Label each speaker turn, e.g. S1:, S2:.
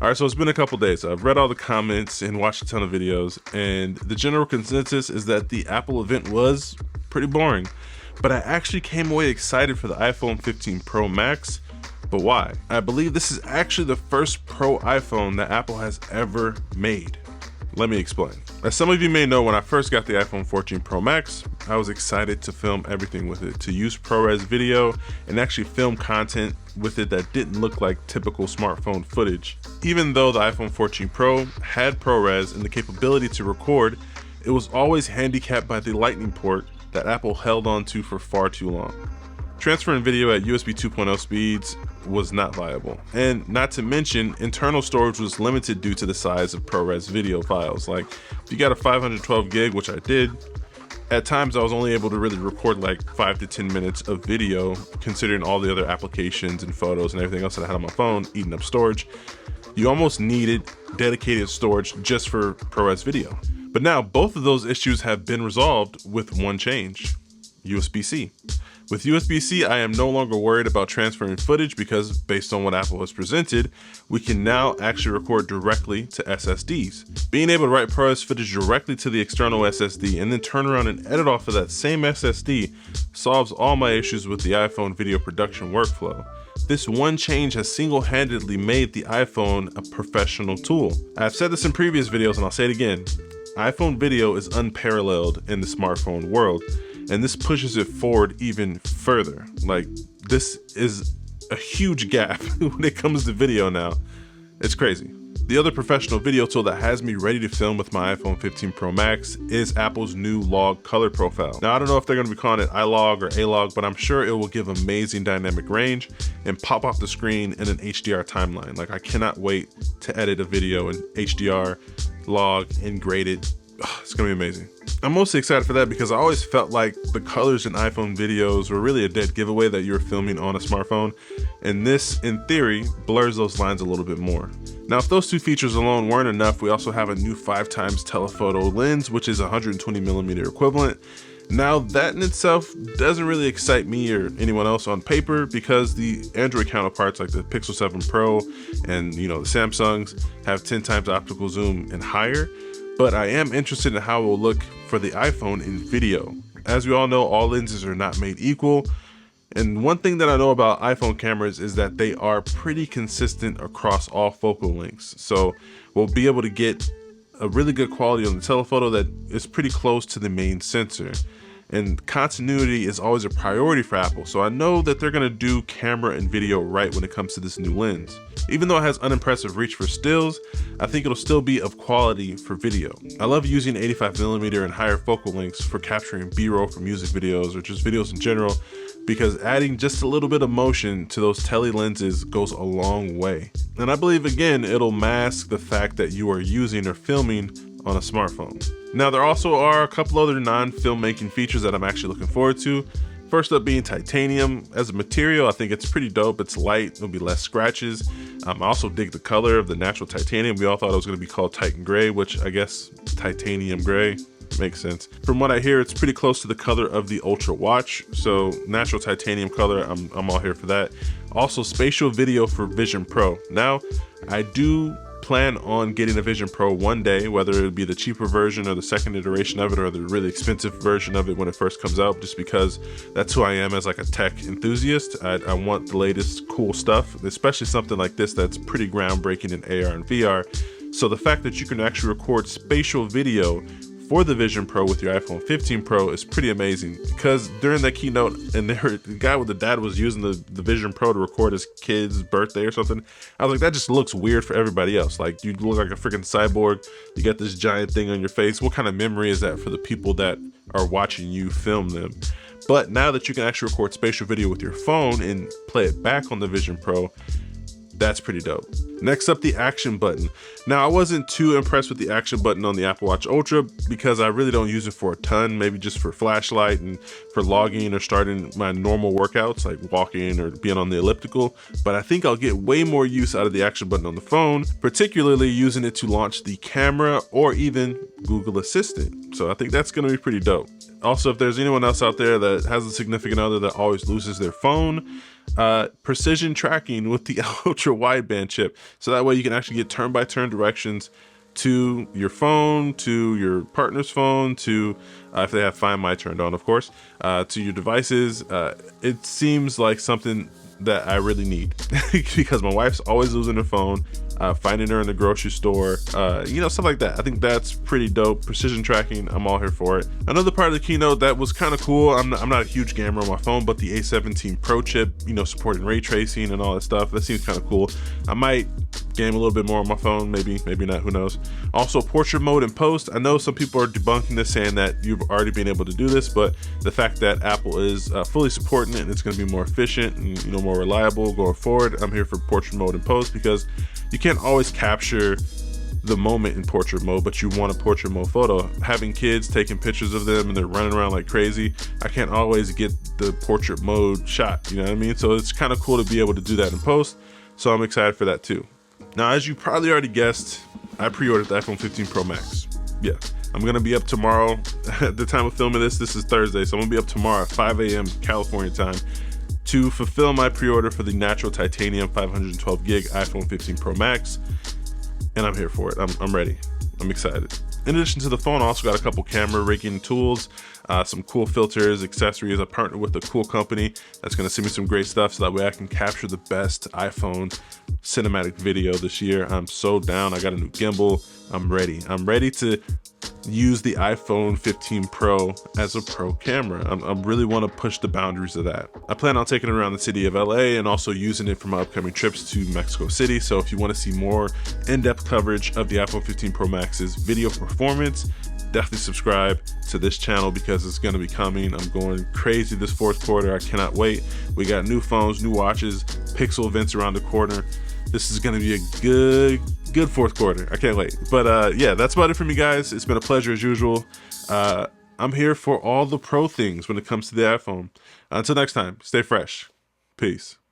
S1: All right, so it's been a couple days. I've read all the comments and watched a ton of videos, and the general consensus is that the Apple event was pretty boring. But I actually came away excited for the iPhone 15 Pro Max. But why? I believe this is actually the first Pro iPhone that Apple has ever made. Let me explain. As some of you may know, when I first got the iPhone 14 Pro Max, I was excited to film everything with it, to use ProRes video and actually film content with it that didn't look like typical smartphone footage. Even though the iPhone 14 Pro had ProRes and the capability to record, it was always handicapped by the Lightning port that Apple held on to for far too long. Transferring video at USB 2.0 speeds was not viable, and not to mention internal storage was limited due to the size of ProRes video files. Like if you got a 512 gig, which I did, at times I was only able to really record like 5 to 10 minutes of video, considering all the other applications and photos and everything else that I had on my phone eating up storage. You almost needed dedicated storage just for ProRes video. But now both of those issues have been resolved with one change: USB-C. With USB-C, I am no longer worried about transferring footage because, based on what Apple has presented, we can now actually record directly to SSDs. Being able to write ProRes footage directly to the external SSD and then turn around and edit off of that same SSD solves all my issues with the iPhone video production workflow. This one change has single-handedly made the iPhone a professional tool. I've said this in previous videos and I'll say it again. iPhone video is unparalleled in the smartphone world, and this pushes it forward even further. Like, this is a huge gap when it comes to video now. It's crazy. The other professional video tool that has me ready to film with my iPhone 15 Pro Max is Apple's new log color profile. Now, I don't know if they're gonna be calling it iLog or A-Log, but I'm sure it will give amazing dynamic range and pop off the screen in an HDR timeline. Like, I cannot wait to edit a video in HDR, log, and grade it. It's gonna be amazing. I'm mostly excited for that because I always felt like the colors in iPhone videos were really a dead giveaway that you're filming on a smartphone, and this, in theory, blurs those lines a little bit more. Now, if those two features alone weren't enough, we also have a new 5x telephoto lens, which is 120mm equivalent. Now, that in itself doesn't really excite me or anyone else on paper because the Android counterparts like the Pixel 7 Pro and the Samsungs have 10x optical zoom and higher. But I am interested in how it will look for the iPhone in video. As we all know, all lenses are not made equal. And one thing that I know about iPhone cameras is that they are pretty consistent across all focal lengths. So we'll be able to get a really good quality on the telephoto that is pretty close to the main sensor. And continuity is always a priority for Apple. So I know that they're gonna do camera and video right when it comes to this new lens. Even though it has unimpressive reach for stills, I think it'll still be of quality for video. I love using 85mm and higher focal lengths for capturing B-roll for music videos or just videos in general, because adding just a little bit of motion to those tele lenses goes a long way. And I believe, again, it'll mask the fact that you are using or filming on a smartphone. Now, there also are a couple other non-filmmaking features that I'm actually looking forward to. First up being titanium. As a material, I think it's pretty dope. It's light, there'll be less scratches. I also dig the color of the natural titanium. We all thought it was gonna be called Titan Gray, which I guess titanium gray makes sense. From what I hear, it's pretty close to the color of the Ultra watch. So natural titanium color, I'm all here for that. Also, spatial video for Vision Pro. Now, I do plan on getting a Vision Pro one day, whether it be the cheaper version or the second iteration of it or the really expensive version of it when it first comes out, just because that's who I am as like a tech enthusiast. I want the latest cool stuff, especially something like this that's pretty groundbreaking in AR and VR. So the fact that you can actually record spatial video for the Vision Pro with your iPhone 15 Pro is pretty amazing, because during that keynote, and the guy with the dad was using the Vision Pro to record his kid's birthday or something, I was like, that just looks weird for everybody else. Like, you look like a freaking cyborg, you got this giant thing on your face. What kind of memory is that for the people that are watching you film them? But now that you can actually record spatial video with your phone and play it back on the Vision Pro, that's pretty dope. Next up, the action button. Now, I wasn't too impressed with the action button on the Apple Watch Ultra because I really don't use it for a ton, maybe just for flashlight and for logging or starting my normal workouts like walking or being on the elliptical. But I think I'll get way more use out of the action button on the phone, particularly using it to launch the camera or even Google Assistant. So I think that's gonna be pretty dope. Also, if there's anyone else out there that has a significant other that always loses their phone, precision tracking with the ultra wideband chip. So that way you can actually get turn-by-turn directions to your phone, to your partner's phone, to if they have Find My turned on, of course, to your devices. It seems like something that I really need because my wife's always losing her phone, finding her in the grocery store, stuff like that. I think that's pretty dope. Precision tracking, I'm all here for it. Another part of the keynote that was kind of cool, I'm not a huge gamer on my phone, but the A17 Pro chip, supporting ray tracing and all that stuff, that seems kind of cool. I might game a little bit more on my phone, maybe not, who knows. Also, portrait mode and post. I know some people are debunking this, saying that you've already been able to do this, but the fact that Apple is fully supporting it and it's going to be more efficient and more reliable going forward, I'm here for portrait mode and post, because you can't always capture the moment in portrait mode, but you want a portrait mode photo. Having kids, taking pictures of them and they're running around like crazy, I can't always get the portrait mode shot, you know what I mean? So it's kind of cool to be able to do that in post, so I'm excited for that too. Now, as you probably already guessed, I pre-ordered the iPhone 15 Pro Max. Yeah, I'm gonna be up tomorrow. At the time of filming this is Thursday, so I'm gonna be up tomorrow at 5 a.m. California time to fulfill my pre-order for the natural titanium 512 gig iPhone 15 Pro Max, and I'm here for it. I'm ready. I'm excited. In addition to the phone, I also got a couple camera rigging tools, some cool filters, accessories. I partnered with a cool company that's going to send me some great stuff so that way I can capture the best iPhone cinematic video this year. I'm so down. I got a new gimbal. I'm ready. I'm ready to use the iPhone 15 Pro as a pro camera. I really want to push the boundaries of that. I plan on taking it around the city of LA and also using it for my upcoming trips to Mexico City. So if you want to see more in-depth coverage of the iPhone 15 Pro Max's video performance, definitely subscribe to this channel because it's going to be coming. I'm going crazy this fourth quarter. I cannot wait. We got new phones, new watches, Pixel events around the corner. This is going to be a good fourth quarter. I can't wait. But yeah, that's about it for me, guys. It's been a pleasure as usual. I'm here for all the pro things when it comes to the iPhone. Until next time, stay fresh. Peace.